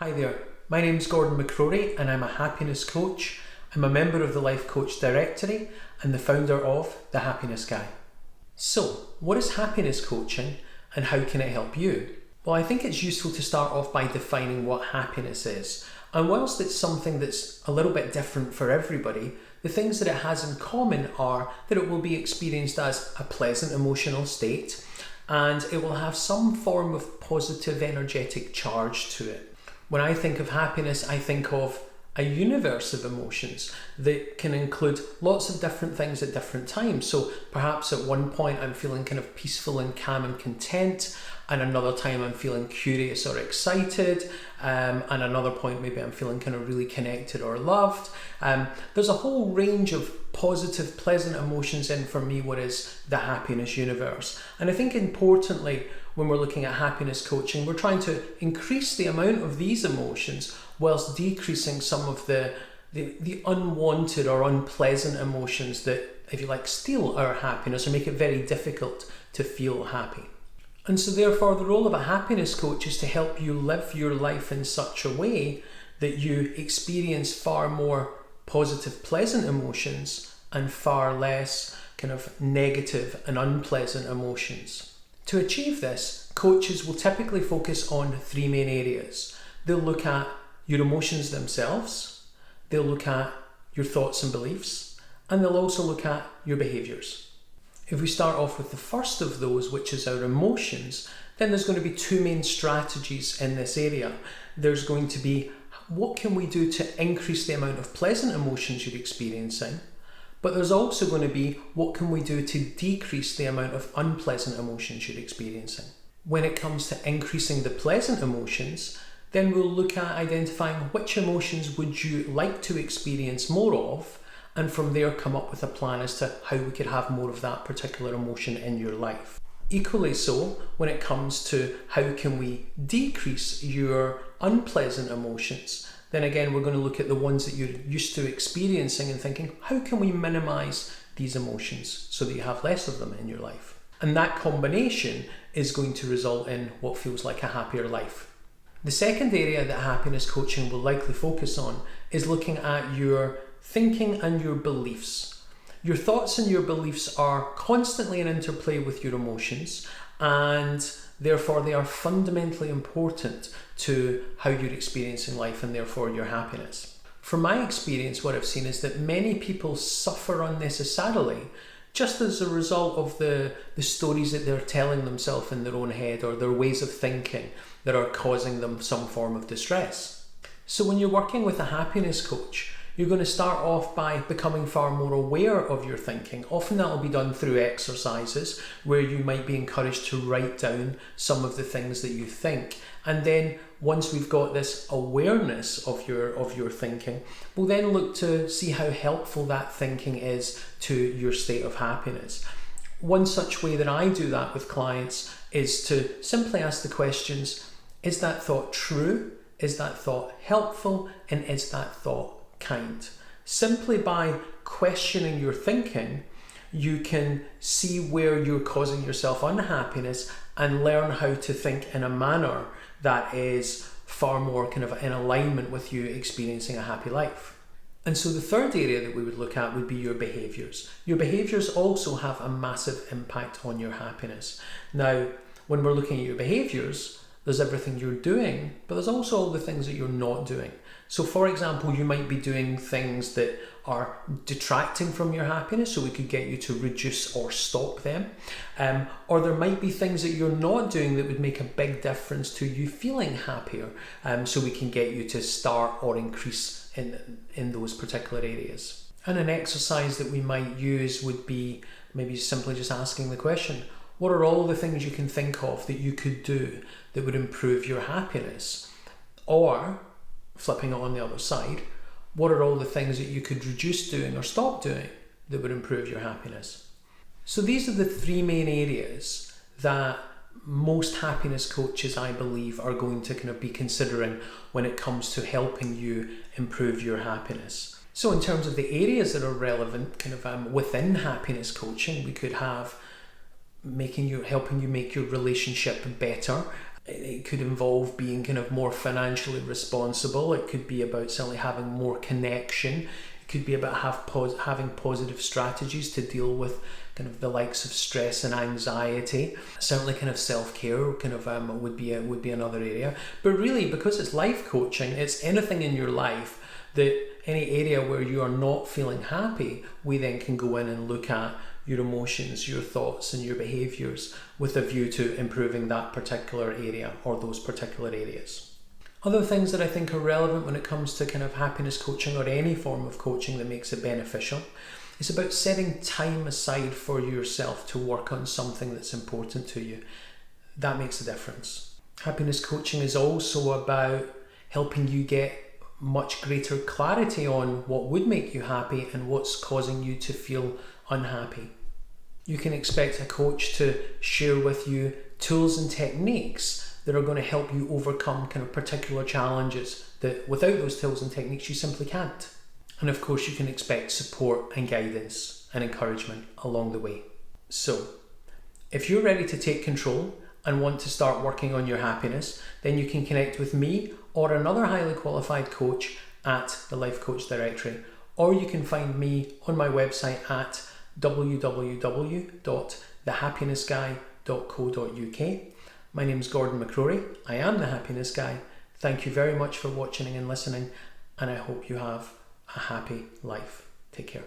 Hi there, my name's Gordon McCrorie and I'm a happiness coach. I'm a member of the Life Coach Directory and the founder of The Happiness Guy. So, what is happiness coaching and how can it help you? Well, I think it's useful to start off by defining what happiness is. And whilst it's something that's a little bit different for everybody, the things that it has in common are that it will be experienced as a pleasant emotional state and it will have some form of positive energetic charge to it. When I think of happiness, I think of a universe of emotions that can include lots of different things at different times. So perhaps at one point I'm feeling kind of peaceful and calm and content, and another time I'm feeling curious or excited, and another point maybe I'm feeling kind of really connected or loved. There's a whole range of positive, pleasant emotions in for me what is the happiness universe. And I think importantly, when we're looking at happiness coaching, we're trying to increase the amount of these emotions whilst decreasing some of the unwanted or unpleasant emotions that, if you like, steal our happiness or make it very difficult to feel happy. And so therefore the role of a happiness coach is to help you live your life in such a way that you experience far more positive, pleasant emotions and far less kind of negative and unpleasant emotions. To achieve this, coaches will typically focus on three main areas. They'll look at your emotions themselves, they'll look at your thoughts and beliefs, and they'll also look at your behaviours. If we start off with the first of those, which is our emotions, then there's going to be two main strategies in this area. There's going to be what can we do to increase the amount of pleasant emotions you're experiencing, but there's also going to be what can we do to decrease the amount of unpleasant emotions you're experiencing. When it comes to increasing the pleasant emotions, then we'll look at identifying which emotions would you like to experience more of, and from there come up with a plan as to how we could have more of that particular emotion in your life. Equally so, when it comes to how can we decrease your unpleasant emotions, then again we're going to look at the ones that you're used to experiencing and thinking, how can we minimize these emotions so that you have less of them in your life? And that combination is going to result in what feels like a happier life. The second area that happiness coaching will likely focus on is looking at your thinking and your beliefs. Your thoughts and your beliefs are constantly in interplay with your emotions, and therefore they are fundamentally important to how you're experiencing life and therefore your happiness. From my experience, what I've seen is that many people suffer unnecessarily just as a result of the stories that they're telling themselves in their own head or their ways of thinking that are causing them some form of distress. So when you're working with a happiness coach, you're going to start off by becoming far more aware of your thinking. Often that will be done through exercises where you might be encouraged to write down some of the things that you think. And then once we've got this awareness of your thinking, we'll then look to see how helpful that thinking is to your state of happiness. One such way that I do that with clients is to simply ask the questions, is that thought true? Is that thought helpful? And is that thought kind? Simply by questioning your thinking, you can see where you're causing yourself unhappiness and learn how to think in a manner that is far more kind of in alignment with you experiencing a happy life. And so the third area that we would look at would be your behaviours. Your behaviours also have a massive impact on your happiness. Now, when we're looking at your behaviours, there's everything you're doing, but there's also all the things that you're not doing. So for example, you might be doing things that are detracting from your happiness, so we could get you to reduce or stop them. Or there might be things that you're not doing that would make a big difference to you feeling happier, so we can get you to start or increase in those particular areas. And an exercise that we might use would be maybe simply just asking the question, what are all the things you can think of that you could do that would improve your happiness? Or, flipping it on the other side, what are all the things that you could reduce doing or stop doing that would improve your happiness? So these are the three main areas that most happiness coaches, I believe, are going to kind of be considering when it comes to helping you improve your happiness. So in terms of the areas that are relevant kind of within happiness coaching, we could have helping you make your relationship better. It could involve being kind of more financially responsible. It could be about certainly having more connection. It could be about having positive strategies to deal with kind of the likes of stress and anxiety. Certainly kind of self-care kind of would be another area. But really, because it's life coaching, it's anything in your life that any area where you are not feeling happy, we then can go in and look at your emotions, your thoughts and your behaviours with a view to improving that particular area or those particular areas. Other things that I think are relevant when it comes to kind of happiness coaching or any form of coaching that makes it beneficial, it's about setting time aside for yourself to work on something that's important to you. That makes a difference. Happiness coaching is also about helping you get much greater clarity on what would make you happy and what's causing you to feel unhappy. You can expect a coach to share with you tools and techniques that are going to help you overcome kind of particular challenges that without those tools and techniques you simply can't. And of course, you can expect support and guidance and encouragement along the way. So, if you're ready to take control and want to start working on your happiness, then you can connect with me or another highly qualified coach at the Life Coach Directory, or you can find me on my website at www.thehappinessguy.co.uk. My name's Gordon McCrorie. I am the Happiness Guy. Thank you very much for watching and listening, and I hope you have a happy life. Take care.